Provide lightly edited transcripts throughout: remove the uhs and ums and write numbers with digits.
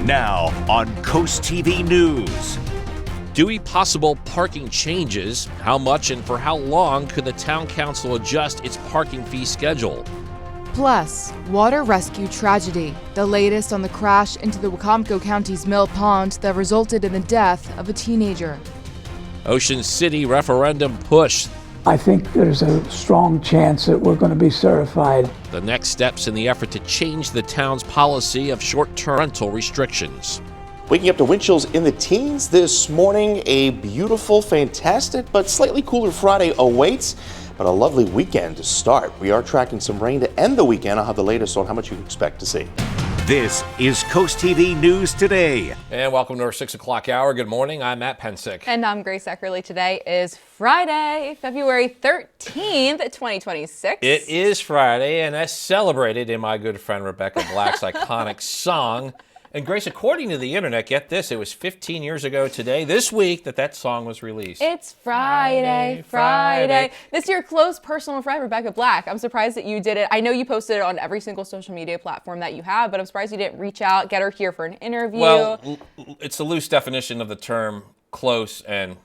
Now on Coast TV News. Dewey possible parking changes. How much and for how long could the town council adjust its parking fee schedule? Plus, water rescue tragedy, the latest on the crash into the Wicomico County's Mill Pond that resulted in the death of a teenager. Ocean City referendum push. I think there's a strong chance that we're going to be certified. The next steps in the effort to change the town's policy of short-term rental restrictions. Waking up to wind chills in the teens this morning. A beautiful, fantastic, but slightly cooler Friday awaits, but a lovely weekend to start. We are tracking some rain to end the weekend. I'll have the latest on how much you can expect to see. This is Coast TV News Today. And welcome to our 6 o'clock hour. Good morning. I'm Matt Pensick. And I'm Grace Eckerly. Today is Friday, February 13th, 2026. It is Friday, and that's celebrated in my good friend Rebecca Black's iconic song. And Grace, according to the internet, get this, it was 15 years ago today, this week, that song was released. It's Friday. This is your close personal friend, Rebecca Black. I'm surprised that you did it. I know you posted it on every single social media platform that you have, but I'm surprised you didn't reach out, get her here for an interview. Well, it's a loose definition of the term close and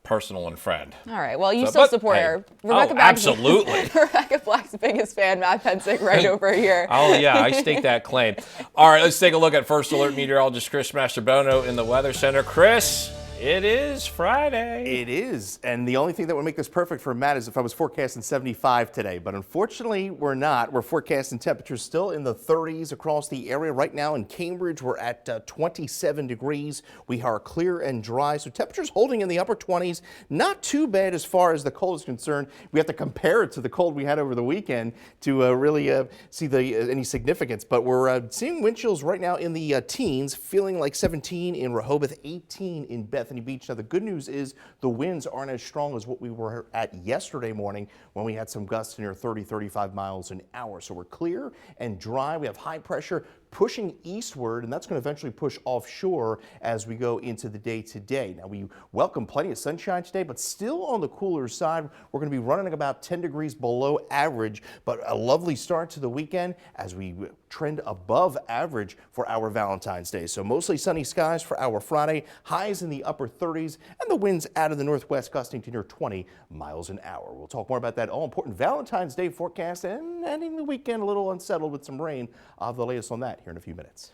personal and friend. All right. Well, you still support her. Rebecca Black, absolutely. Rebecca Black's biggest fan, Matt Pensick, right over here. Oh, yeah. I stake that claim. All right. Let's take a look at First Alert meteorologist Chris Mastrobono in the Weather Center. Chris, it is Friday. It is. And the only thing that would make this perfect for Matt is if I was forecasting 75 today. But unfortunately, we're not. We're forecasting temperatures still in the 30s across the area. Right now in Cambridge, we're at 27 degrees. We are clear and dry. So temperatures holding in the upper 20s. Not too bad as far as the cold is concerned. We have to compare it to the cold we had over the weekend to really see any significance. But we're seeing wind chills right now in the teens, feeling like 17 in Rehoboth, 18 in Bethany Beach. Now, the good news is the winds aren't as strong as what we were at yesterday morning when we had some gusts near 30-35 miles an hour. So we're clear and dry. We have high pressure pushing eastward, and that's going to eventually push offshore as we go into the day today. Now, we welcome plenty of sunshine today, but still on the cooler side. We're going to be running about 10 degrees below average, but a lovely start to the weekend as we trend above average for our Valentine's Day. So mostly sunny skies for our Friday, highs in the upper 30s, and the winds out of the northwest gusting to near 20 miles an hour. We'll talk more about that all-important Valentine's Day forecast and ending the weekend a little unsettled with some rain. I'll have the latest on that here in a few minutes.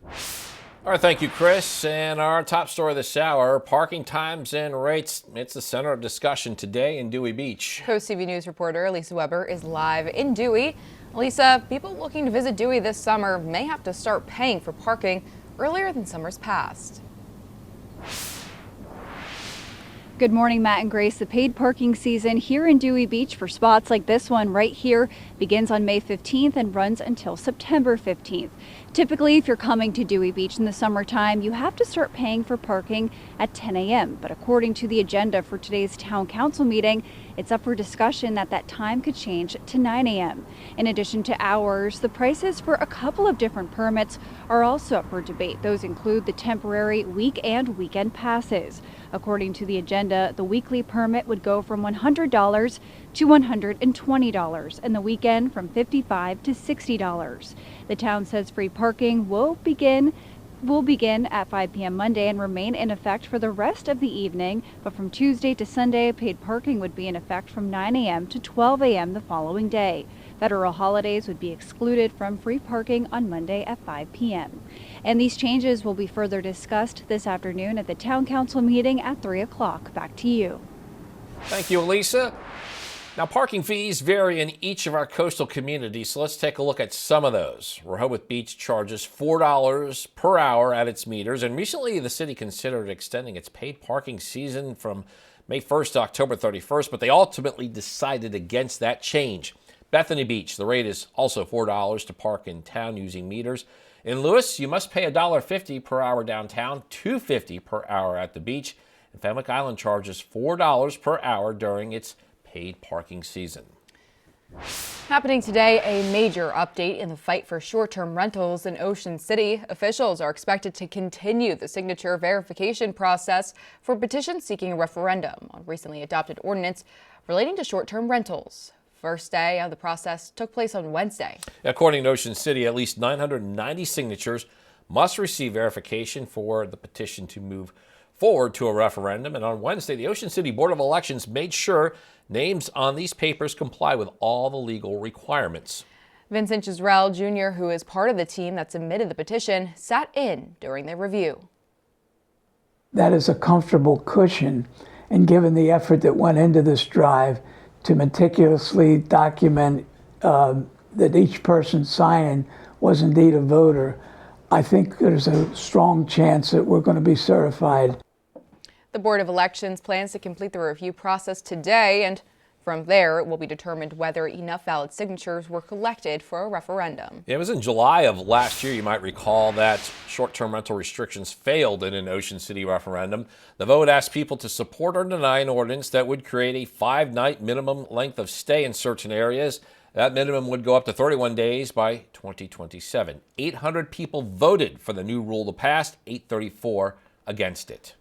All right, thank you, Chris. And our top story this hour, parking times and rates. It's the center of discussion today in Dewey Beach. Coast TV News reporter Lisa Weber is live in Dewey. Lisa, people looking to visit Dewey this summer may have to start paying for parking earlier than summers past. Good morning, Matt and Grace. The paid parking season here in Dewey Beach for spots like this one right here begins on May 15th and runs until September 15th. Typically, if you're coming to Dewey Beach in the summertime, you have to start paying for parking at 10 a.m. But according to the agenda for today's town council meeting, it's up for discussion that time could change to 9 a.m. In addition to hours, the prices for a couple of different permits are also up for debate. Those include the temporary week and weekend passes. According to the agenda, the weekly permit would go from $100 to $120, and the weekend from $55 to $60. The town says free parking will begin at 5 p.m. Monday and remain in effect for the rest of the evening, but from Tuesday to Sunday, paid parking would be in effect from 9 a.m. to 12 a.m. the following day. Federal holidays would be excluded from free parking on Monday at 5 p.m. And these changes will be further discussed this afternoon at the Town Council meeting at 3 o'clock. Back to you. Thank you, Lisa. Now, parking fees vary in each of our coastal communities, so let's take a look at some of those. Rehoboth Beach charges $4 per hour at its meters, and recently the city considered extending its paid parking season from May 1st to October 31st, but they ultimately decided against that change. Bethany Beach, the rate is also $4 to park in town using meters. In Lewis, you must pay $1.50 per hour downtown, $2.50 per hour at the beach. And Fenwick Island charges $4 per hour during its paid parking season. Happening today, a major update in the fight for short-term rentals in Ocean City. Officials are expected to continue the signature verification process for petitions seeking a referendum on recently adopted ordinance relating to short-term rentals. First day of the process took place on Wednesday. According to Ocean City, at least 990 signatures must receive verification for the petition to move forward to a referendum. And on Wednesday, the Ocean City Board of Elections made sure names on these papers comply with all the legal requirements. Vincent Gisrell Jr., who is part of the team that submitted the petition, sat in during their review. That is a comfortable cushion, and given the effort that went into this drive to meticulously document that each person signing was indeed a voter, I think there's a strong chance that we're going to be certified. The Board of Elections plans to complete the review process today, and from there, it will be determined whether enough valid signatures were collected for a referendum. It was in July of last year, you might recall, that short-term rental restrictions failed in an Ocean City referendum. The vote asked people to support or deny an ordinance that would create a 5-night minimum length of stay in certain areas. That minimum would go up to 31 days by 2027. 800 people voted for the new rule to pass, 834 against it.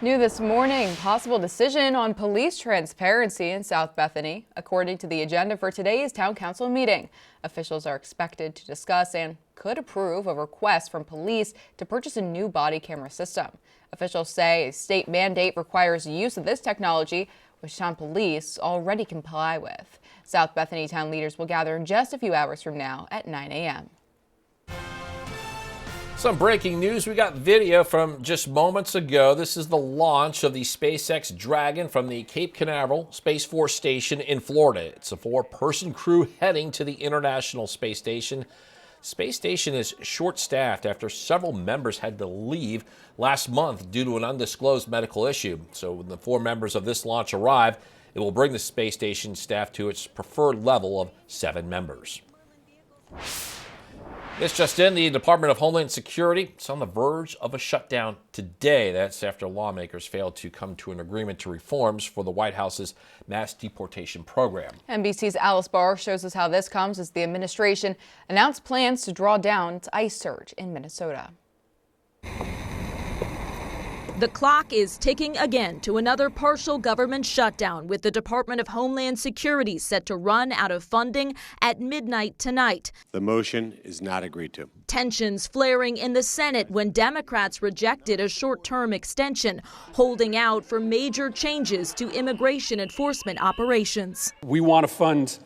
New this morning, possible decision on police transparency in South Bethany. According to the agenda for today's town council meeting, officials are expected to discuss and could approve a request from police to purchase a new body camera system. Officials say a state mandate requires use of this technology, which town police already comply with. South Bethany town leaders will gather in just a few hours from now at 9 a.m. Some breaking news. We got video from just moments ago. This is the launch of the SpaceX Dragon from the Cape Canaveral Space Force Station in Florida. It's a 4-person crew heading to the International Space Station. Space Station is short-staffed after several members had to leave last month due to an undisclosed medical issue. So when the 4 members of this launch arrive, it will bring the space station staff to its preferred level of 7 members. This just in, the Department of Homeland Security is on the verge of a shutdown today. That's after lawmakers failed to come to an agreement to reforms for the White House's mass deportation program. NBC's Alice Barr shows us how this comes as the administration announced plans to draw down its ICE surge in Minnesota. The clock is ticking again to another partial government shutdown, with the Department of Homeland Security set to run out of funding at midnight tonight. The motion is not agreed to. Tensions flaring in the Senate when Democrats rejected a short-term extension, holding out for major changes to immigration enforcement operations. We want to fund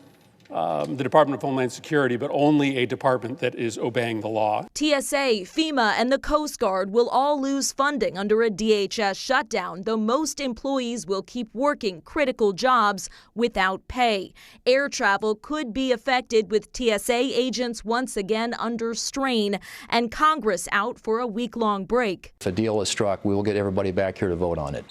the Department of Homeland Security, but only a department that is obeying the law. TSA, FEMA, and the Coast Guard will all lose funding under a DHS shutdown, though most employees will keep working critical jobs without pay. Air travel could be affected, with TSA agents once again under strain, and Congress out for a week-long break. If a deal is struck, we will get everybody back here to vote on it.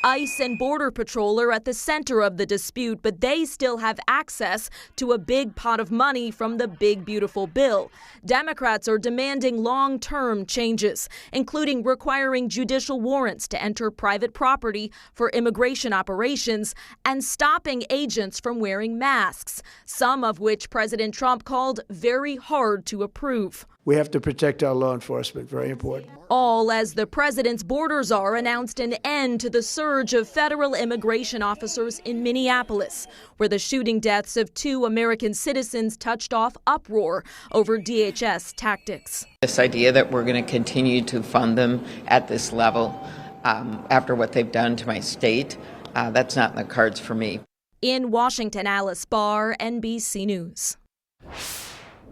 ICE and Border Patrol are at the center of the dispute, but they still have access to a big pot of money from the big, beautiful bill. Democrats are demanding long-term changes, including requiring judicial warrants to enter private property for immigration operations and stopping agents from wearing masks, some of which President Trump called very hard to approve. We have to protect our law enforcement, very important. All as the president's border czar announced an end to the surge of federal immigration officers in Minneapolis, where the shooting deaths of 2 American citizens touched off uproar over DHS tactics. This idea that we're going to continue to fund them at this level after what they've done to my state, that's not in the cards for me. In Washington, Alice Barr, NBC News.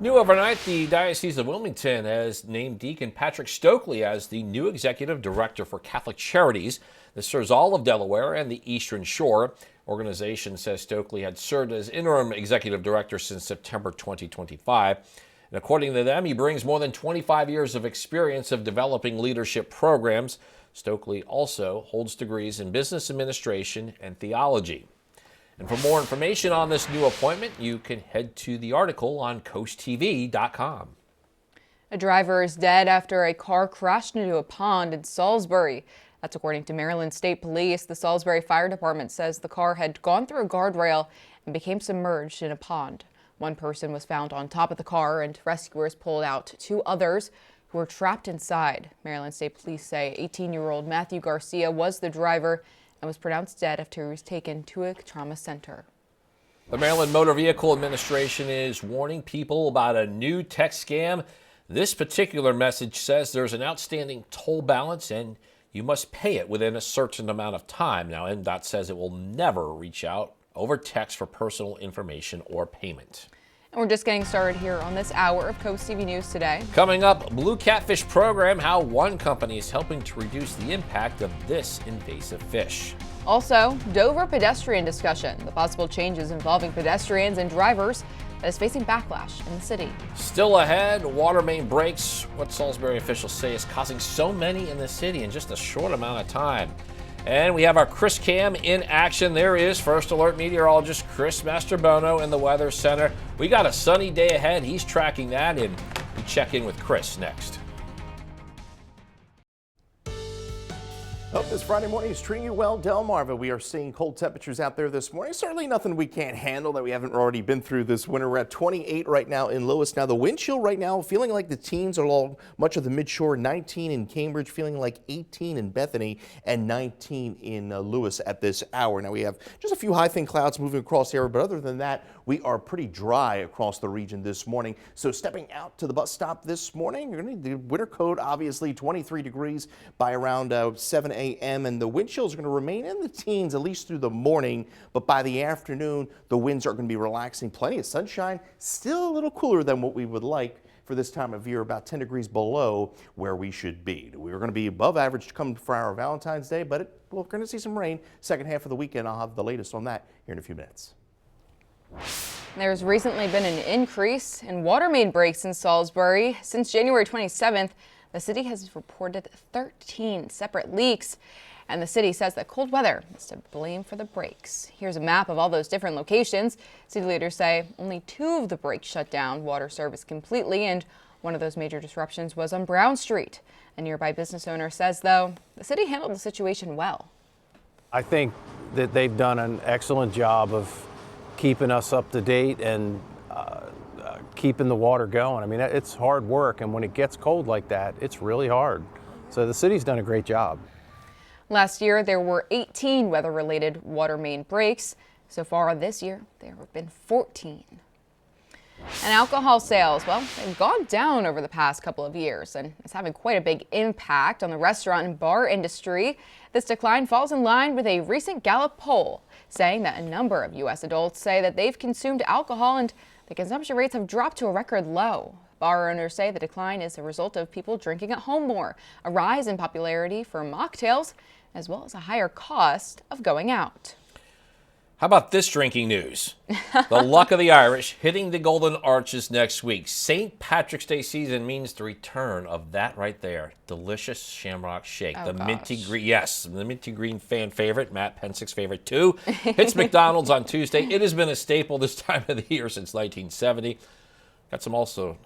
New overnight, the Diocese of Wilmington has named Deacon Patrick Stokely as the new Executive Director for Catholic Charities. This serves all of Delaware and the Eastern Shore. Organization says Stokely had served as interim Executive Director since September 2025. And according to them, he brings more than 25 years of experience of developing leadership programs. Stokely also holds degrees in business administration and theology. And for more information on this new appointment, you can head to the article on CoastTV.com. A driver is dead after a car crashed into a pond in Salisbury. That's according to Maryland State Police. The Salisbury Fire Department says the car had gone through a guardrail and became submerged in a pond. One person was found on top of the car, and rescuers pulled out 2 others who were trapped inside. Maryland State Police say 18-year-old Matthew Garcia was the driver and was pronounced dead after he was taken to a trauma center. The Maryland Motor Vehicle Administration is warning people about a new text scam This particular message says there's an outstanding toll balance and you must pay it within a certain amount of time. Now, MDOT says it will never reach out over text for personal information or payment. And we're just getting started here on this hour of Coast TV News Today. Coming up, Blue Catfish program, how one company is helping to reduce the impact of this invasive fish. Also, Dover pedestrian discussion, the possible changes involving pedestrians and drivers that is facing backlash in the city. Still ahead, water main breaks, what Salisbury officials say is causing so many in the city in just a short amount of time. And we have our Chris Cam in action. There is First Alert meteorologist Chris Mastrobono in the Weather Center. We got a sunny day ahead. He's tracking that, and we check in with Chris next. Hope this Friday morning is treating you well, Delmarva. We are seeing cold temperatures out there this morning. Certainly nothing we can't handle that we haven't already been through this winter. We're at 28 right now in Lewis. Now the wind chill right now feeling like the teens are all much of the midshore. 19 in Cambridge, feeling like 18 in Bethany, and 19 in Lewis at this hour. Now we have just a few high thin clouds moving across the area, but other than that, we are pretty dry across the region this morning. So stepping out to the bus stop this morning, you're going to need the winter coat, obviously 23 degrees by around 7 a.m. and the wind chills are going to remain in the teens at least through the morning, but by the afternoon, the winds are going to be relaxing. Plenty of sunshine, still a little cooler than what we would like for this time of year, about 10 degrees below where we should be. We're going to be above average to come for our Valentine's Day, but we're going to see some rain second half of the weekend. I'll have the latest on that here in a few minutes. There's recently been an increase in water main breaks in Salisbury. Since January 27th, the city has reported 13 separate leaks, and the city says that cold weather is to blame for the breaks. Here's a map of all those different locations. City leaders say only 2 of the breaks shut down water service completely, and one of those major disruptions was on Brown Street. A nearby business owner says, though, the city handled the situation well. I think that they've done an excellent job of keeping us up to date and keeping the water going. I mean, it's hard work, and when it gets cold like that, it's really hard. So the city's done a great job. Last year, there were 18 weather-related water main breaks. So far this year, there have been 14. And alcohol sales, well, they've gone down over the past couple of years, and it's having quite a big impact on the restaurant and bar industry. This decline falls in line with a recent Gallup poll, saying that a number of U.S. adults say that they've consumed alcohol and the consumption rates have dropped to a record low. Bar owners say the decline is a result of people drinking at home more, a rise in popularity for mocktails, as well as a higher cost of going out. How about this drinking news? The luck of the Irish hitting the Golden Arches next week. St. Patrick's Day season means the return of that right there. Delicious Shamrock Shake. Oh, minty green, yes, the minty green fan favorite, Matt Pensick's favorite too. Hits McDonald's on Tuesday. It has been a staple this time of the year since 1970. I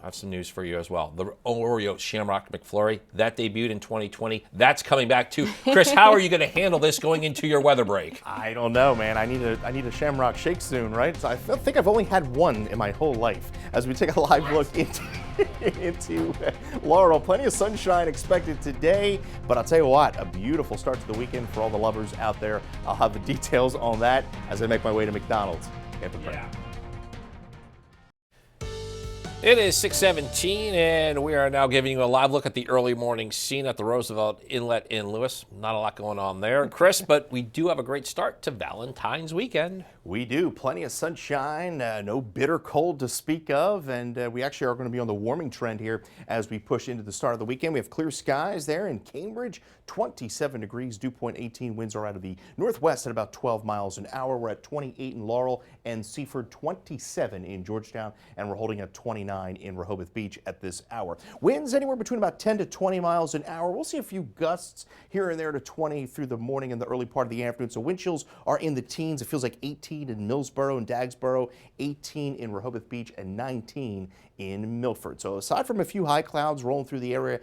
have some news for you as well. The Oreo Shamrock McFlurry, that debuted in 2020. That's coming back too. Chris, how are you going to handle this going into your weather break? I don't know, man. I need a Shamrock Shake soon, right? So I think I've only had one in my whole life. As we take a live look into Laurel, plenty of sunshine expected today, but I'll tell you what, a beautiful start to the weekend for all the lovers out there. I'll have the details on that as I make my way to McDonald's. Yeah. It is 6:17, and we are now giving you a live look at the early morning scene at the Roosevelt Inlet in Lewis. Not a lot going on there, Chris, but we do have a great start to Valentine's weekend. We do. Plenty of sunshine, no bitter cold to speak of, and we actually are going to be on the warming trend here as we push into the start of the weekend. We have clear skies there in Cambridge, 27 degrees, dew point 18. Winds are out of the northwest at about 12 miles an hour. We're at 28 in Laurel and Seaford, 27 in Georgetown, and we're holding at 29 in Rehoboth Beach at this hour. Winds anywhere between about 10 to 20 miles an hour. We'll see a few gusts here and there to 20 through the morning and the early part of the afternoon. So wind chills are in the teens. It feels like 18 in Millsboro and Dagsboro, 18 in Rehoboth Beach, and 19 in Milford. So aside from a few high clouds rolling through the area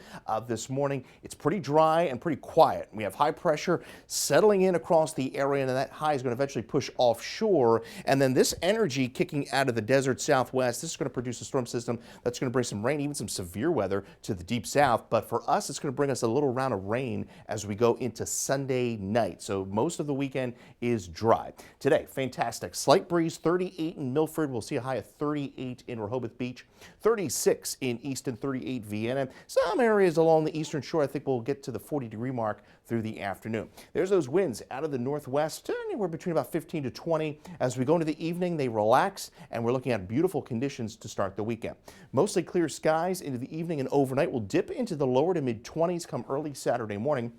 this morning, it's pretty dry and pretty quiet. We have high pressure settling in across the area, and that high is going to eventually push offshore. And then this energy kicking out of the desert southwest, this is going to produce a storm system system that's going to bring some rain, even some severe weather to the deep south. But for us, it's going to bring us a little round of rain as we go into Sunday night. So most of the weekend is dry. Today, fantastic. Slight breeze, 38 in Milford. We'll see a high of 38 in Rehoboth Beach, 36 in Easton, 38 Vienna. Some areas along the eastern shore, I think we'll get to the 40-degree mark through the afternoon. There's those winds out of the northwest, anywhere between about 15 to 20. As we go into the evening, they relax, and we're looking at beautiful conditions to start the weekend. Mostly clear skies into the evening and overnight. Will dip into the lower to mid-20s come early Saturday morning.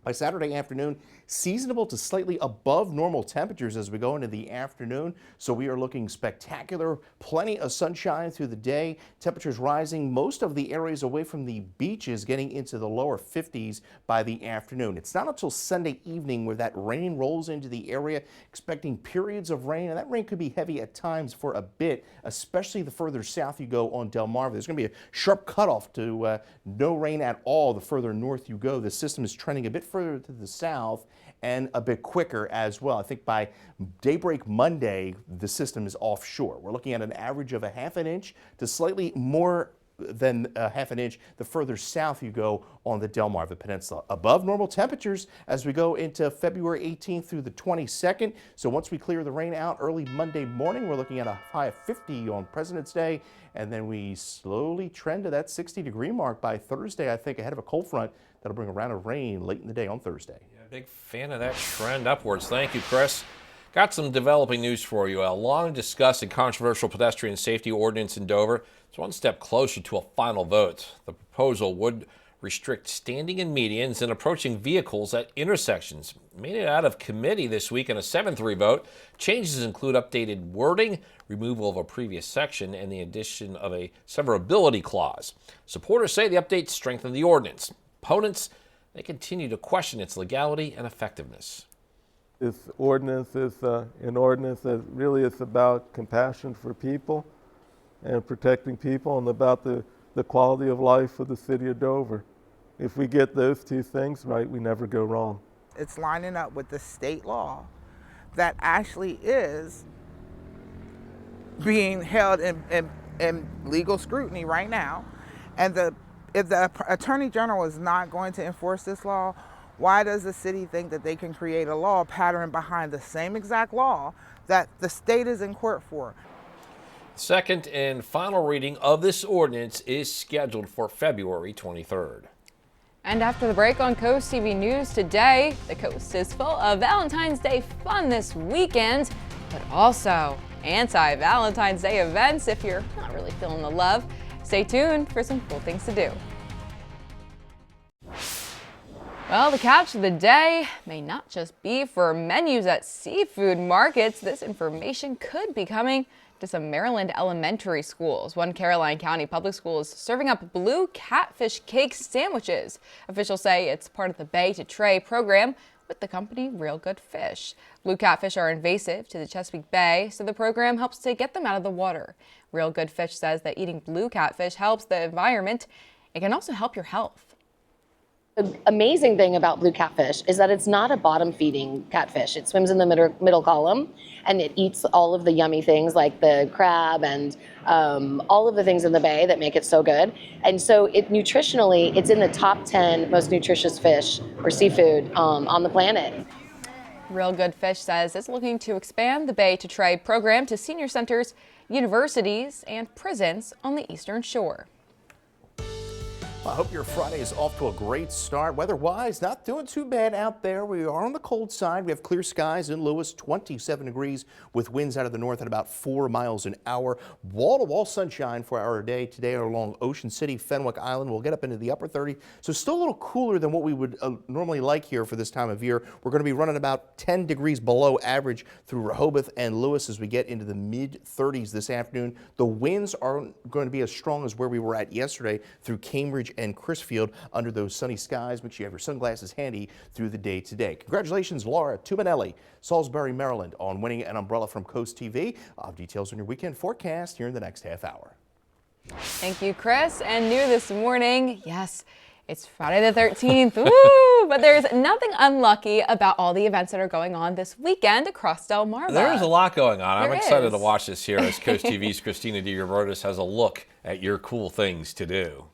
By Saturday afternoon, seasonable to slightly above normal temperatures as we go into the afternoon. So we are looking spectacular. Plenty of sunshine through the day. Temperatures rising. Most of the areas away from the beaches getting into the lower 50s by the afternoon. It's not until Sunday evening where that rain rolls into the area. Expecting periods of rain, and that rain could be heavy at times for a bit, especially the further south you go on Delmarva. There's going to be a sharp cutoff to no rain at all the further north you go. The system is trending a bit further to the south and a bit quicker as well. I think by daybreak Monday, the system is offshore. We're looking at an average of a ½ an inch to slightly more than a ½ an inch the further south you go on the Delmarva Peninsula. Above normal temperatures as we go into February 18th through the 22nd. So once we clear the rain out early Monday morning, we're looking at a high of 50 on President's Day, and then we slowly trend to that 60-degree mark by Thursday, I think, ahead of a cold front that'll bring a round of rain late in the day on Thursday. Yeah, big fan of that trend upwards. Thank you, Chris. Got some developing news for you. A long discussed and controversial pedestrian safety ordinance in Dover is one step closer to a final vote. The proposal would restrict standing in medians and approaching vehicles at intersections. Made it out of committee this week in a 7-3 vote. Changes include updated wording, removal of a previous section, and the addition of a severability clause. Supporters say the updates strengthen the ordinance. Opponents, they continue to question its legality and effectiveness. This ordinance is an ordinance that really is about compassion for people and protecting people and about the quality of life of the city of Dover. If we get those two things right, we never go wrong. It's lining up with the state law that actually is being held in legal scrutiny right now. And if the Attorney General is not going to enforce this law, why does the city think that they can create a law pattern behind the same exact law that the state is in court for? Second and final reading of this ordinance is scheduled for February 23rd. And after the break on Coast TV News today, the coast is full of Valentine's Day fun this weekend, but also anti-Valentine's Day events if you're not really feeling the love. Stay tuned for some cool things to do. Well, the catch of the day may not just be for menus at seafood markets. This information could be coming to some Maryland elementary schools. One Caroline County public school is serving up blue catfish cake sandwiches. Officials say it's part of the Bay to Tray program with the company Real Good Fish. Blue catfish are invasive to the Chesapeake Bay, so the program helps to get them out of the water. Real Good Fish says that eating blue catfish helps the environment. It can also help your health. The amazing thing about blue catfish is that it's not a bottom-feeding catfish. It swims in the middle column, and it eats all of the yummy things like the crab and all of the things in the bay that make it so good. And so nutritionally, it's in the top 10 most nutritious fish or seafood on the planet. Real Good Fish says it's looking to expand the Bay to Tray program to senior centers, universities, and prisons on the Eastern Shore. I hope your Friday is off to a great start. Weather-wise, not doing too bad out there. We are on the cold side. We have clear skies in Lewis, 27 degrees with winds out of the north at about 4 miles an hour. Wall-to-wall sunshine for our day today along Ocean City, Fenwick Island. We'll get up into the upper 30s, so still a little cooler than what we would normally like here for this time of year. We're going to be running about 10 degrees below average through Rehoboth and Lewis as we get into the mid-30s this afternoon. The winds aren't going to be as strong as where we were at yesterday through Cambridge and Crisfield under those sunny skies. Make sure you have your sunglasses handy through the day today. Congratulations, Laura Tuminelli, Salisbury, Maryland, on winning an umbrella from Coast TV. I'll have details on your weekend forecast here in the next half hour. Thank you, Chris. And new this morning, yes, it's Friday the 13th. Woo! But there's nothing unlucky about all the events that are going on this weekend across Delmarva. There's a lot going on. I'm excited to watch this here as Coast TV's Christina DeRobertis has a look at your cool things to do.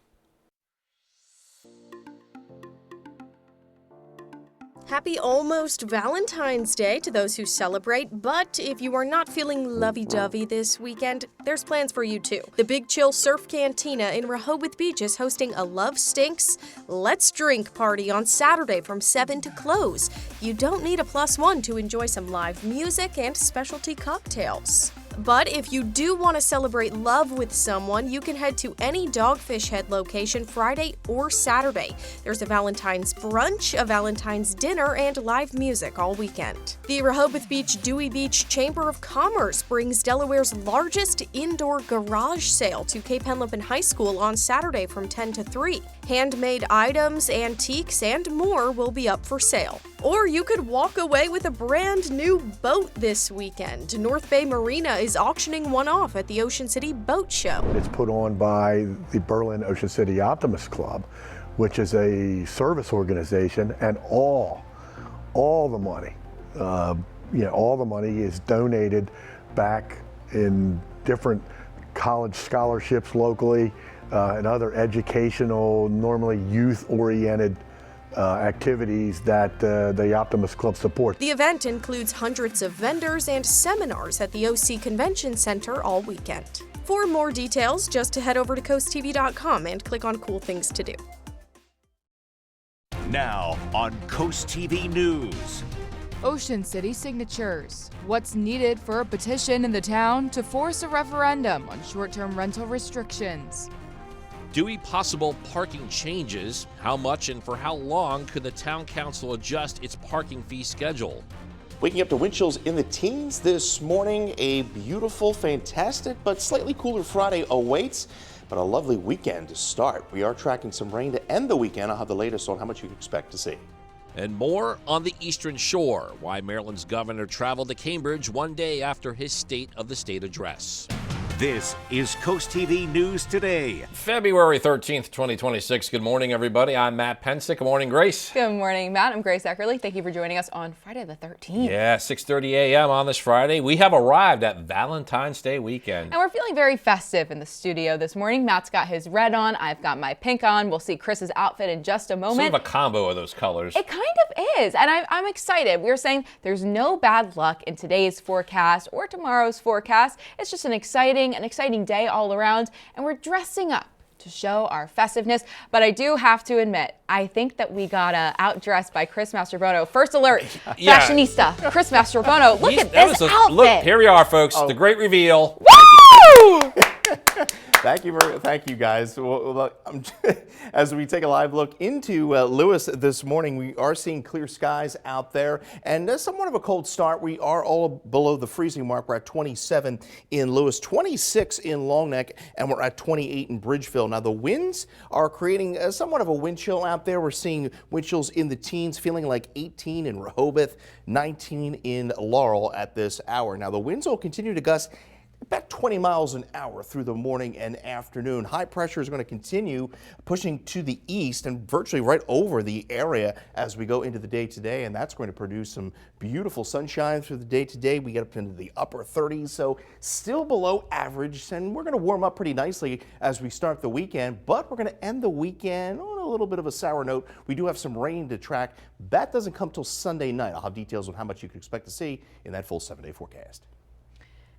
Happy almost Valentine's Day to those who celebrate, but if you are not feeling lovey-dovey this weekend, there's plans for you too. The Big Chill Surf Cantina in Rehoboth Beach is hosting a Love Stinks, Let's Drink party on Saturday from 7 to close. You don't need a +1 to enjoy some live music and specialty cocktails. But if you do want to celebrate love with someone, you can head to any Dogfish Head location Friday or Saturday. There's a Valentine's brunch, a Valentine's dinner, and live music all weekend. The Rehoboth Beach Dewey Beach Chamber of Commerce brings Delaware's largest indoor garage sale to Cape Henlopen High School on Saturday from 10 to 3. Handmade items, antiques, and more will be up for sale. Or you could walk away with a brand new boat this weekend. North Bay Marina is auctioning one off at the Ocean City Boat Show. It's put on by the Berlin Ocean City Optimist Club, which is a service organization, and all the money, all the money is donated back in different college scholarships locally and other educational, normally youth-oriented activities that the Optimist Club supports. The event includes hundreds of vendors and seminars at the OC Convention Center all weekend. For more details, just head over to CoastTV.com and click on Cool Things to Do. Now on Coast TV News. Ocean City signatures. What's needed for a petition in the town to force a referendum on short-term rental restrictions? Dewey possible parking changes. How much and for how long could the town council adjust its parking fee schedule? Waking up to wind chills in the teens this morning. A beautiful, fantastic, but slightly cooler Friday awaits, but a lovely weekend to start. We are tracking some rain to end the weekend. I'll have the latest on how much you can expect to see. And more on the Eastern Shore. Why Maryland's governor traveled to Cambridge one day after his State of the State address. This is Coast TV News Today. February 13th, 2026. Good morning, everybody. I'm Matt Pensick. Good morning, Grace. Good morning, Matt. I'm Grace Eckerly. Thank you for joining us on Friday the 13th. Yeah, 6:30 a.m. on this Friday. We have arrived at Valentine's Day weekend. And we're feeling very festive in the studio this morning. Matt's got his red on. I've got my pink on. We'll see Chris's outfit in just a moment. Sort of a combo of those colors. It kind of is. And I'm excited. We were saying there's no bad luck in today's forecast or tomorrow's forecast. It's just an exciting day all around, and we're dressing up to show our festiveness. But I do have to admit, I think that we got outdressed by Chris Mastrobono. First alert, fashionista, Chris Mastrobono. Look at this outfit. Look, here we are, folks. The great reveal. Woo! Thank you guys. As we take a live look into Lewis this morning, we are seeing clear skies out there and somewhat of a cold start. We are all below the freezing mark. We're at 27 in Lewis, 26 in Long Neck, and we're at 28 in Bridgeville. Now the winds are creating somewhat of a wind chill out there. We're seeing wind chills in the teens, feeling like 18 in Rehoboth, 19 in Laurel at this hour. Now the winds will continue to gust about 20 miles an hour through the morning and afternoon. High pressure is going to continue pushing to the east and virtually right over the area as we go into the day today, and that's going to produce some beautiful sunshine through the day today. We get up into the upper 30s, so still below average, and we're going to warm up pretty nicely as we start the weekend, but we're going to end the weekend on a little bit of a sour note. We do have some rain to track. That doesn't come till Sunday night. I'll have details on how much you can expect to see in that full 7-day forecast.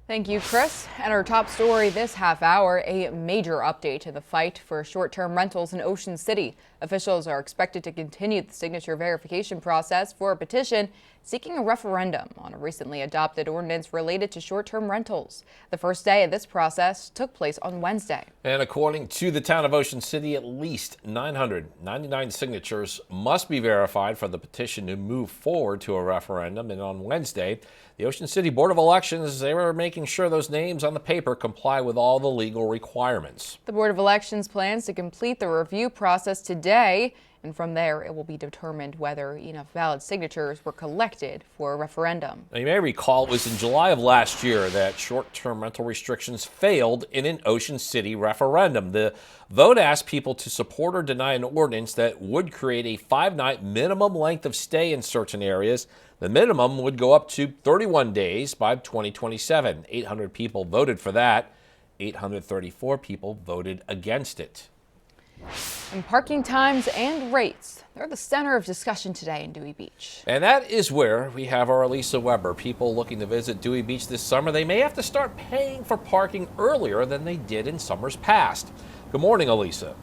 Thank you, Chris. And our top story this half hour, a major update to the fight for short-term rentals in Ocean City. Officials are expected to continue the signature verification process for a petition seeking a referendum on a recently adopted ordinance related to short-term rentals. The first day of this process took place on Wednesday. And according to the town of Ocean City, at least 999 signatures must be verified for the petition to move forward to a referendum. And on Wednesday, the Ocean City Board of Elections, they were making sure those names on the paper comply with all the legal requirements. The Board of Elections plans to complete the review process today, and from there it will be determined whether enough valid signatures were collected for a referendum. Now, you may recall it was in July of last year that short-term rental restrictions failed in an Ocean City referendum. The vote asked people to support or deny an ordinance that would create a 5-night minimum length of stay in certain areas. The minimum would go up to 31 days by 2027. 800 people voted for that. 834 people voted against it. And parking times and rates, they're the center of discussion today in Dewey Beach. And that is where we have our Elisa Weber. People looking to visit Dewey Beach this summer, they may have to start paying for parking earlier than they did in summers past. Good morning, Elisa.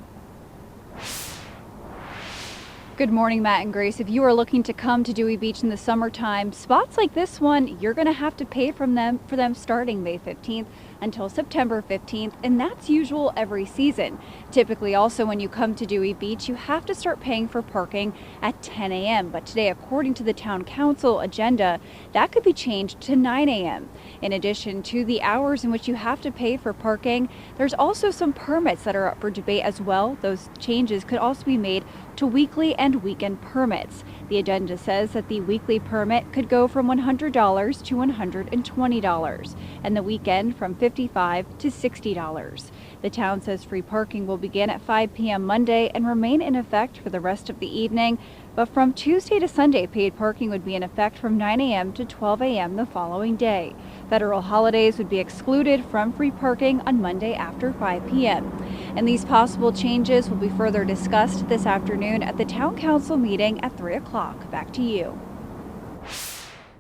Good morning, Matt and Grace. If you are looking to come to Dewey Beach in the summertime, spots like this one, you're going to have to pay for them starting May 15th until September 15th, and that's usual every season. Typically also when you come to Dewey Beach, you have to start paying for parking at 10 a.m. But today, according to the town council agenda, that could be changed to 9 a.m. In addition to the hours in which you have to pay for parking, there's also some permits that are up for debate as well. Those changes could also be made to weekly and weekend permits. The agenda says that the weekly permit could go from $100 to $120, and the weekend from $55 to $60. The town says free parking will begin at 5 p.m. Monday and remain in effect for the rest of the evening, but from Tuesday to Sunday, paid parking would be in effect from 9 a.m. to 12 a.m. the following day. Federal holidays would be excluded from free parking on Monday after 5 p.m. And these possible changes will be further discussed this afternoon at the Town Council meeting at 3 o'clock. Back to you.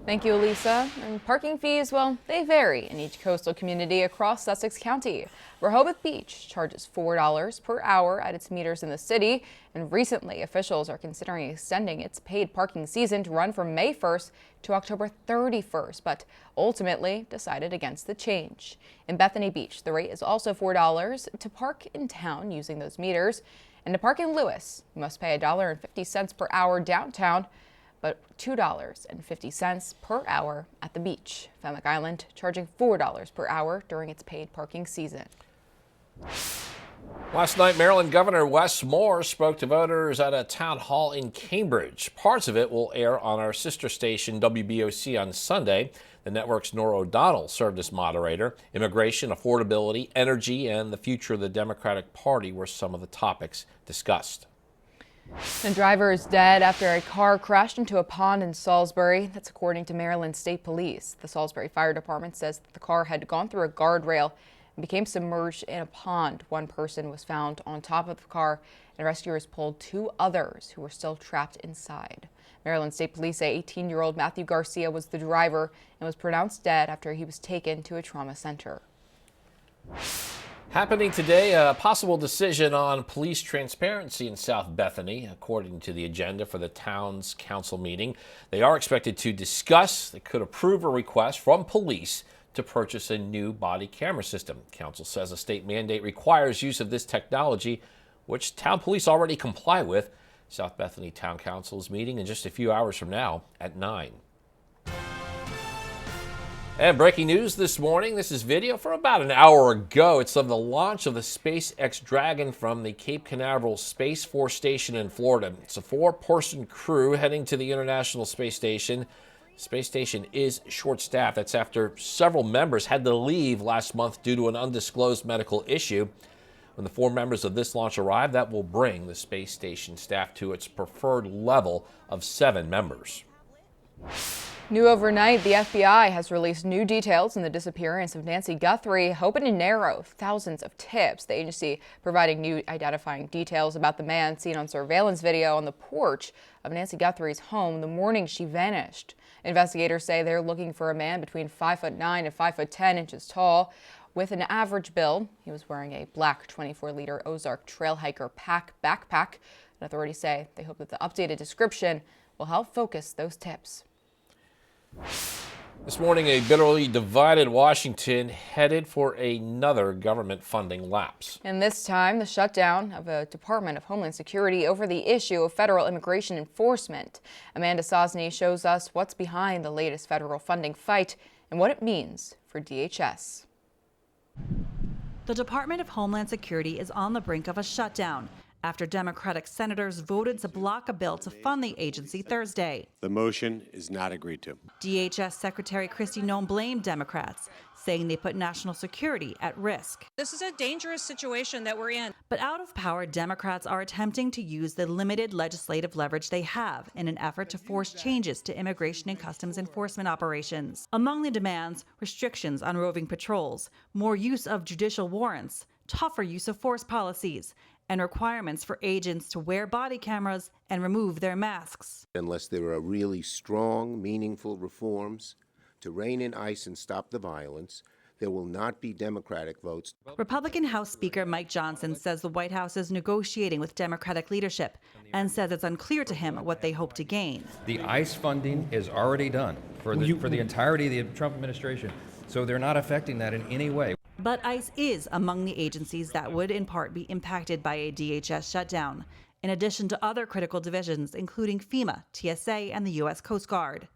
Thank you, Elisa. And parking fees, well, they vary in each coastal community across Sussex County. Rehoboth Beach charges $4 per hour at its meters in the city, and recently officials are considering extending its paid parking season to run from May 1st to October 31st, but ultimately decided against the change. In Bethany Beach, the rate is also $4 to park in town using those meters, and to park in Lewis, you must pay $1.50 per hour downtown, but $2.50 per hour at the beach. Fenwick Island charging $4 per hour during its paid parking season. Last night, Maryland Governor Wes Moore spoke to voters at a town hall in Cambridge. Parts of it will air on our sister station, WBOC, on Sunday. The network's Nora O'Donnell served as moderator. Immigration, affordability, energy, and the future of the Democratic Party were some of the topics discussed. The driver is dead after a car crashed into a pond in Salisbury. That's according to Maryland State Police. The Salisbury Fire Department says that the car had gone through a guardrail and became submerged in a pond. One person was found on top of the car, and rescuers pulled two others who were still trapped inside. Maryland State Police say 18-year-old Matthew Garcia was the driver and was pronounced dead after he was taken to a trauma center. Happening today, a possible decision on police transparency in South Bethany, according to the agenda for the town's council meeting. They are expected to discuss, they could approve a request from police to purchase a new body camera system. Council says a state mandate requires use of this technology, which town police already comply with. South Bethany Town Council is meeting in just a few hours from now at 9. And breaking news this morning, this is video from about an hour ago. It's of the launch of the SpaceX Dragon from the Cape Canaveral Space Force Station in Florida. It's a 4-person crew heading to the International Space Station. The space station is short-staffed. That's after several members had to leave last month due to an undisclosed medical issue. When the 4 members of this launch arrive, that will bring the space station staff to its preferred level of 7 members. New overnight, the FBI has released new details in the disappearance of Nancy Guthrie, hoping to narrow thousands of tips. The agency providing new identifying details about the man seen on surveillance video on the porch of Nancy Guthrie's home the morning she vanished. Investigators say they're looking for a man between 5'9" and 5'10" inches tall with an average build. He was wearing a black 24-liter Ozark Trail Hiker backpack. And authorities say they hope that the updated description will help focus those tips. This morning, a bitterly divided Washington headed for another government funding lapse. And this time, the shutdown of the Department of Homeland Security over the issue of federal immigration enforcement. Amanda Sosney shows us what's behind the latest federal funding fight and what it means for DHS. The Department of Homeland Security is on the brink of a shutdown after Democratic senators voted to block a bill to fund the agency Thursday. The motion is not agreed to. DHS Secretary Kristi Noem blamed Democrats, saying they put national security at risk. This is a dangerous situation that we're in. But out of power, Democrats are attempting to use the limited legislative leverage they have in an effort to force changes to immigration and customs enforcement operations. Among the demands, restrictions on roving patrols, more use of judicial warrants, tougher use of force policies, and requirements for agents to wear body cameras and remove their masks. Unless there are really strong, meaningful reforms to rein in ICE and stop the violence, there will not be Democratic votes. Republican House Speaker Mike Johnson says the White House is negotiating with Democratic leadership and says it's unclear to him what they hope to gain. The ICE funding is already done for the entirety of the Trump administration, so they're not affecting that in any way. But ICE is among the agencies that would in part be impacted by a DHS shutdown, in addition to other critical divisions, including FEMA, TSA, and the U.S. Coast Guard.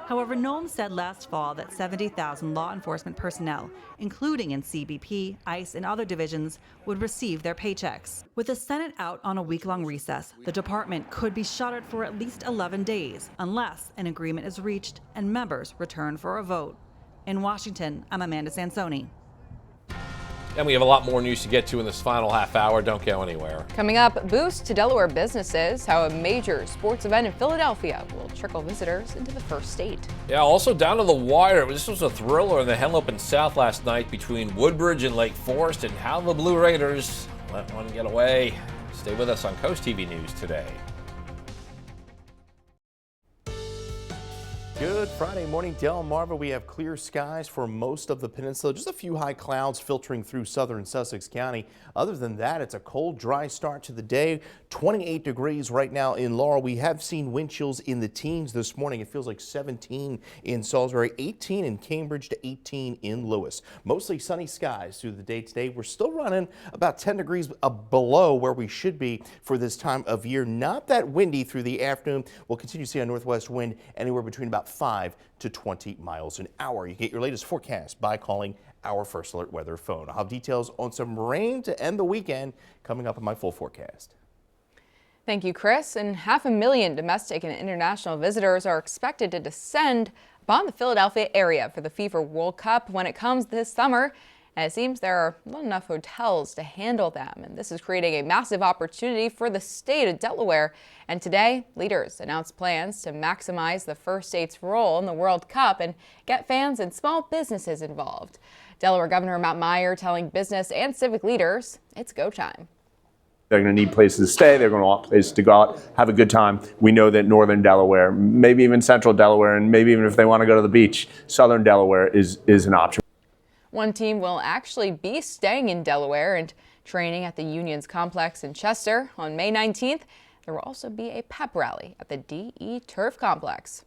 However, Noem said last fall that 70,000 law enforcement personnel, including in CBP, ICE, and other divisions, would receive their paychecks. With the Senate out on a week-long recess, the department could be shuttered for at least 11 days, unless an agreement is reached and members return for a vote. In Washington, I'm Amanda Sansoni. And we have a lot more news to get to in this final half hour. Don't go anywhere. Coming up, boost to Delaware businesses, how a major sports event in Philadelphia will trickle visitors into the first state. Yeah, also down to the wire. This was a thriller in the Henlopen South last night between Woodbridge and Lake Forest, and how the Blue Raiders let one get away. Stay with us on Coast TV News today. Good Friday morning, Delmarva. We have clear skies for most of the peninsula. Just a few high clouds filtering through southern Sussex County. Other than that, it's a cold, dry start to the day. 28 degrees right now in Laurel. We have seen wind chills in the teens this morning. It feels like 17 in Salisbury, 18 in Cambridge to 18 in Lewis. Mostly sunny skies through the day today. We're still running about 10 degrees below where we should be for this time of year. Not that windy through the afternoon. We'll continue to see a northwest wind anywhere between about 5 to 20 miles an hour. You get your latest forecast by calling our First Alert Weather phone. I'll have details on some rain to end the weekend coming up in my full forecast. Thank you, Chris. And 500,000 domestic and international visitors are expected to descend upon the Philadelphia area for the FIFA World Cup when it comes this summer. And it seems there are not enough hotels to handle them. And this is creating a massive opportunity for the state of Delaware. And today, leaders announced plans to maximize the first state's role in the World Cup and get fans and small businesses involved. Delaware Governor Matt Meyer telling business and civic leaders it's go time. They're going to need places to stay. They're going to want places to go out, have a good time. We know that northern Delaware, maybe even central Delaware, and maybe even if they want to go to the beach, southern Delaware is an option. One team will actually be staying in Delaware and training at the Union's complex in Chester. On May 19th, there will also be a pep rally at the DE Turf Complex.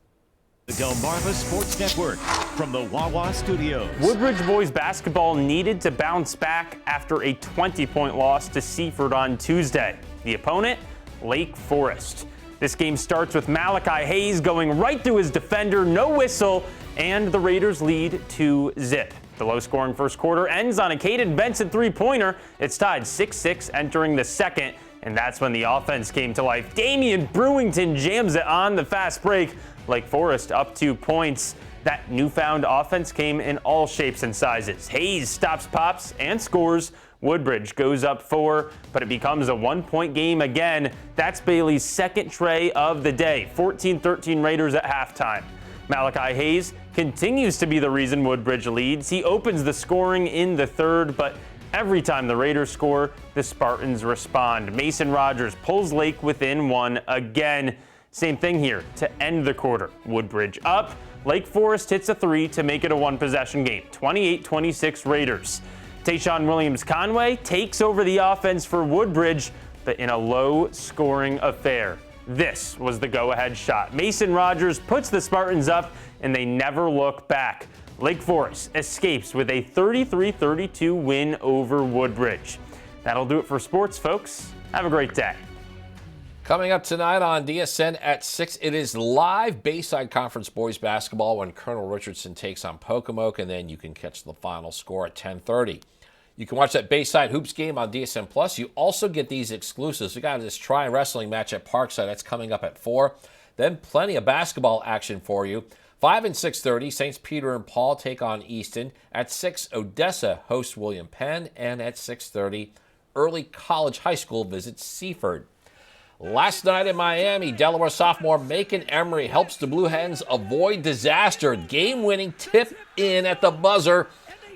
The Delmarva Sports Network from the Wawa Studios. Woodbridge boys basketball needed to bounce back after a 20-point loss to Seaford on Tuesday. The opponent, Lake Forest. This game starts with Malachi Hayes going right through his defender, no whistle, and the Raiders lead 2-0. The low-scoring first quarter ends on a Caden Benson three-pointer. It's tied 6-6 entering the second, and that's when the offense came to life. Damian Brewington jams it on the fast break. Lake Forest up 2 points. That newfound offense came in all shapes and sizes. Hayes stops pops and scores. Woodbridge goes up 4, but it becomes a 1-point game again. That's Bailey's second tray of the day. 14-13 Raiders at halftime. Malachi Hayes continues to be the reason Woodbridge leads. He opens the scoring in the third, but every time the Raiders score, the Spartans respond. Mason Rogers pulls Lake within 1 again. Same thing here to end the quarter. Woodbridge up. Lake Forest hits a 3 to make it a 1-possession game. 28-26 Raiders. Tayshawn Williams-Conway takes over the offense for Woodbridge, but in a low-scoring affair. This was the go-ahead shot. Mason Rogers puts the Spartans up, and they never look back. Lake Forest escapes with a 33-32 win over Woodbridge. That'll do it for sports, folks. Have a great day. Coming up tonight on DSN at 6, it is live Bayside Conference boys basketball when Colonel Richardson takes on Pocomoke, and then you can catch the final score at 10:30. You can watch that Bayside Hoops game on DSM Plus. You also get these exclusives. We got this Tri wrestling match at Parkside. That's coming up at 4. Then plenty of basketball action for you. 5 and 6:30, St. Peter and Paul take on Easton. At 6, Odessa hosts William Penn. And at 6:30, Early College High School visits Seaford. Last night in Miami, Delaware sophomore Macon Emery helps the Blue Hens avoid disaster. Game-winning tip in at the buzzer.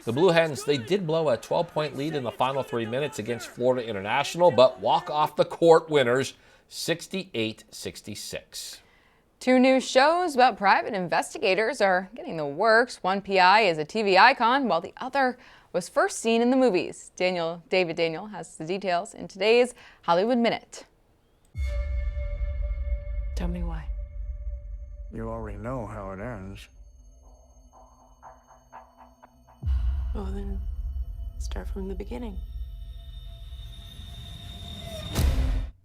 The Blue Hens, they did blow a 12-point lead in the final 3 minutes against Florida International, but walk off the court winners 68-66. 2 new shows about private investigators are getting the works. One PI is a TV icon, while the other was first seen in the movies. David Daniel has the details in today's Hollywood Minute. Tell me why. You already know how it ends. Oh, then start from the beginning.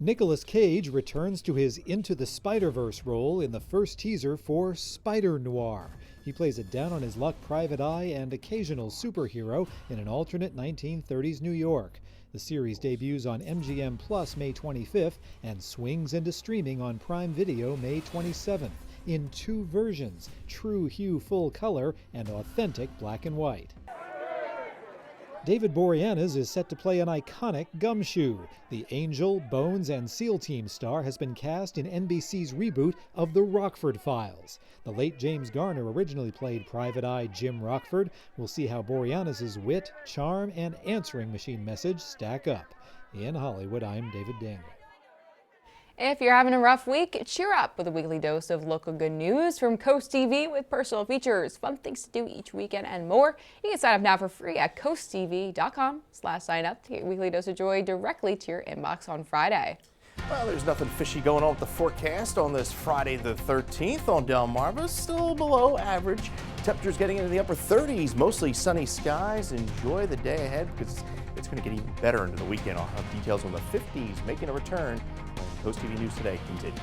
Nicolas Cage returns to his Into the Spider-Verse role in the first teaser for Spider Noir. He plays a down-on-his-luck private eye and occasional superhero in an alternate 1930s New York. The series debuts on MGM Plus May 25th and swings into streaming on Prime Video May 27th in 2 versions, true hue full color and authentic black and white. David Boreanaz is set to play an iconic Gumshoe. The Angel, Bones, and SEAL Team star has been cast in NBC's reboot of The Rockford Files. The late James Garner originally played Private Eye Jim Rockford. We'll see how Boreanaz's wit, charm, and answering machine message stack up. In Hollywood, I'm David Daniel. If you're having a rough week, cheer up with a weekly dose of local good news from CoastTV with personal features, fun things to do each weekend, and more. You can sign up now for free at coasttv.com/sign up to get your weekly dose of joy directly to your inbox on Friday. Well, there's nothing fishy going on with the forecast on this Friday the 13th on Delmarva. Still below average. Temperatures getting into the upper 30s, mostly sunny skies. Enjoy the day ahead because it's going to get even better into the weekend. I'll have details on the 50s making a return. Coast TV News Today continues.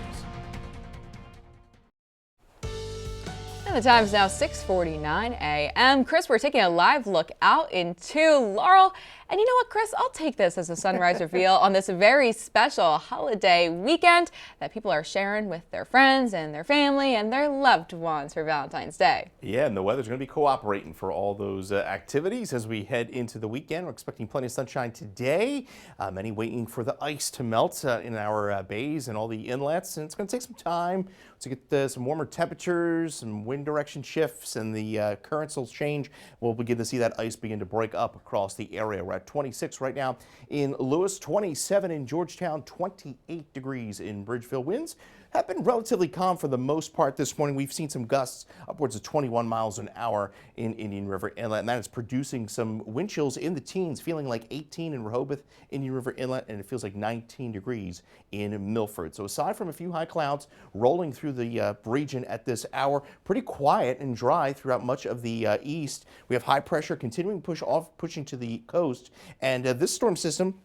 And the time is now 6:49 a.m. Chris, we're taking a live look out into Laurel. And you know what, Chris? I'll take this as a sunrise reveal on this very special holiday weekend that people are sharing with their friends and their family and their loved ones for Valentine's Day. Yeah, and the weather's going to be cooperating for all those activities as we head into the weekend. We're expecting plenty of sunshine today. Many waiting for the ice to melt in our bays and all the inlets. And it's going to take some time to get some warmer temperatures, some wind direction shifts, and the currents will change. We'll begin to see that ice begin to break up across the area. We're at 26 right now in Lewis, 27 in Georgetown, 28 degrees in Bridgeville. Winds have been relatively calm for the most part this morning. We've seen some gusts upwards of 21 miles an hour in Indian River Inlet, and that is producing some wind chills in the teens, feeling like 18 in Rehoboth, Indian River Inlet, and it feels like 19 degrees in Milford. So aside from a few high clouds rolling through the region at this hour, pretty quiet and dry throughout much of the east. We have high pressure continuing pushing to the coast, and this storm system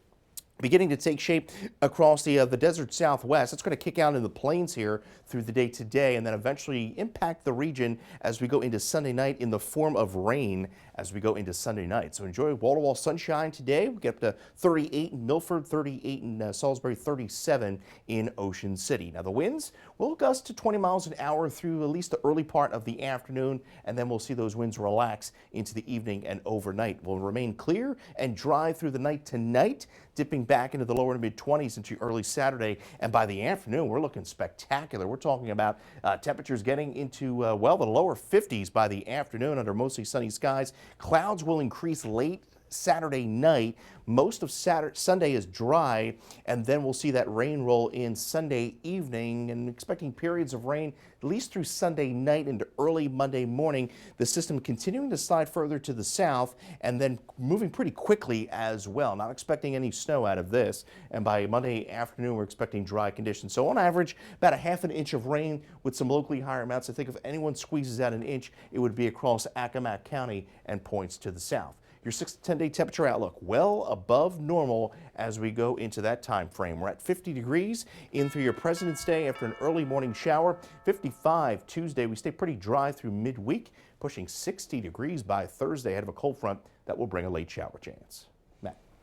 beginning to take shape across the desert southwest. It's going to kick out in the plains here through the day today and then eventually impact the region as we go into Sunday night in the form of rain as we go into Sunday night. So enjoy wall-to-wall sunshine today. We get up to 38 in Milford, 38 in Salisbury, 37 in Ocean City. Now the winds will gust to 20 miles an hour through at least the early part of the afternoon, and then we'll see those winds relax into the evening and overnight. Will remain clear and dry through the night tonight, dipping back into the lower to mid-20s into early Saturday, and by the afternoon we're looking spectacular. We're talking about temperatures getting into well, the lower 50s by the afternoon under mostly sunny skies. Clouds will increase late Saturday night. Most of Sunday is dry, and then we'll see that rain roll in Sunday evening, and expecting periods of rain at least through Sunday night into early Monday morning. The system continuing to slide further to the south and then moving pretty quickly as well. Not expecting any snow out of this, and by Monday afternoon we're expecting dry conditions. So on average about a half an inch of rain with some locally higher amounts. I think if anyone squeezes out an inch, it would be across Accomack County and points to the south. Your 6 to 10 day temperature outlook well above normal as we go into that time frame. We're at 50 degrees in through your President's Day after an early morning shower. 55 Tuesday. We stay pretty dry through midweek, pushing 60 degrees by Thursday ahead of a cold front that will bring a late shower chance.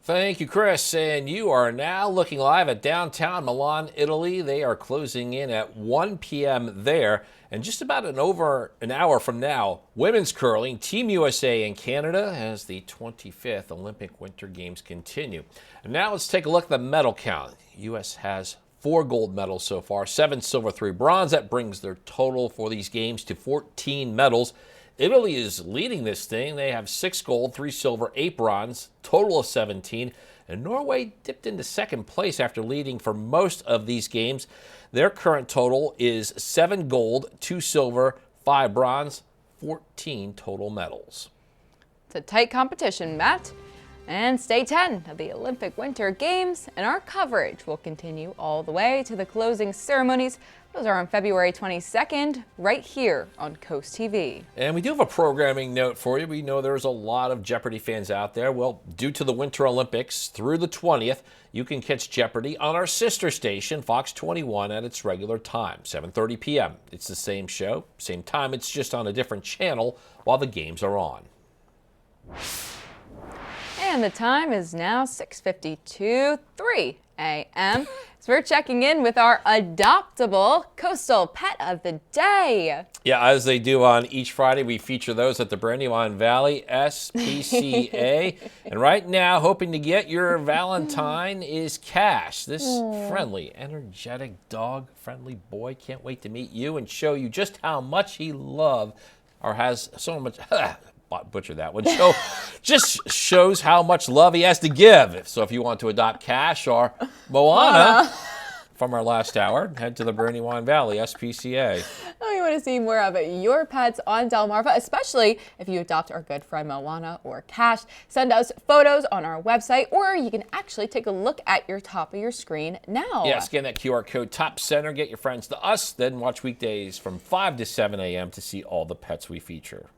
Thank you, Chris. And you are now looking live at downtown Milan, Italy. They are closing in at 1 p.m. there. And just about over an hour from now, women's curling, Team USA and Canada, as the 25th Olympic Winter Games continue. And now let's take a look at the medal count. U.S. has 4 gold medals so far, 7 silver, 3 bronze. That brings their total for these games to 14 medals. Italy is leading this thing. They have 6 gold, 3 silver, 8 bronze, total of 17. And Norway dipped into second place after leading for most of these games. Their current total is 7 gold, 2 silver, 5 bronze, 14 total medals. It's a tight competition, Matt. And stay 10 of the Olympic Winter Games, and our coverage will continue all the way to the closing ceremonies. Those are on February 22nd, right here on Coast TV. And we do have a programming note for you. We know there's a lot of Jeopardy fans out there. Well, due to the Winter Olympics through the 20th, you can catch Jeopardy on our sister station, Fox 21, at its regular time, 7:30 p.m. It's the same show, same time. It's just on a different channel while the games are on. And the time is now 6:52, 3 a.m. So we're checking in with our adoptable coastal pet of the day. Yeah, as they do on each Friday, we feature those at the Brandywine Valley SPCA. And right now, hoping to get your Valentine is Cash. This friendly, energetic, dog-friendly boy can't wait to meet you and show you just how much he loves or has so much... butcher that one. So just shows how much love he has to give. So if you want to adopt Cash or Moana from our last hour, head to the Brandywine Valley SPCA. Oh, you want to see more of your pets on Delmarva, especially if you adopt our good friend Moana or Cash. Send us photos on our website, or you can actually take a look at your top of your screen now. Yeah, scan that QR code top center, get your friends to us, then watch weekdays from 5 to 7 a.m. to see all the pets we feature.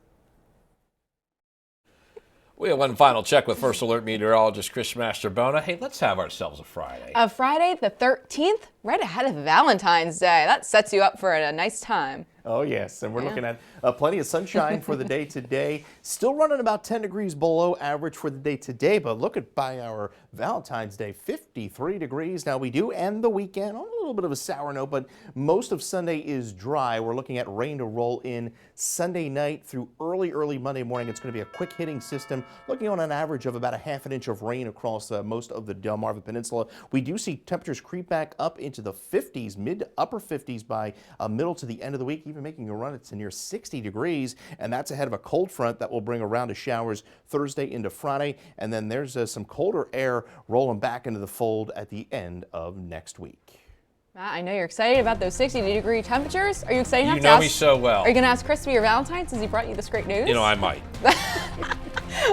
We have one final check with First Alert meteorologist Chris Masterbona. Hey, let's have ourselves a Friday. A Friday the 13th, right ahead of Valentine's Day. That sets you up for a nice time. Oh, yes. And we're looking at plenty of sunshine for the day today. Still running about 10 degrees below average for the day today. But look at by our Valentine's Day, 53 degrees. Now, we do end the weekend on a little bit of a sour note, but most of Sunday is dry. We're looking at rain to roll in Sunday night through early Monday morning. It's going to be a quick hitting system, looking on an average of about a ½ inch of rain across most of the Delmarva Peninsula. We do see temperatures creep back up into the 50s, mid to upper 50s by middle to the end of the week, even making a run to near 60 degrees, and that's ahead of a cold front that will bring a round of showers Thursday into Friday, and then there's some colder air rolling back into the fold at the end of next week. Matt, I know you're excited about those 60-degree temperatures. Are you excited enough You to know ask? me so well. Are you going to ask Chris to be your Valentine since he brought you this great news? You know, I might.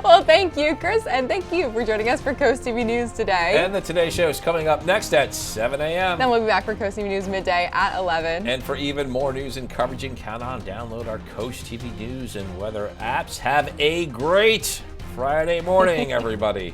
Well, thank you, Chris, and thank you for joining us for Coast TV News today. And the Today Show is coming up next at 7 a.m. Then we'll be back for Coast TV News midday at 11. And for even more news and coverage, you can count on download our Coast TV News and weather apps. Have a great Friday morning, everybody.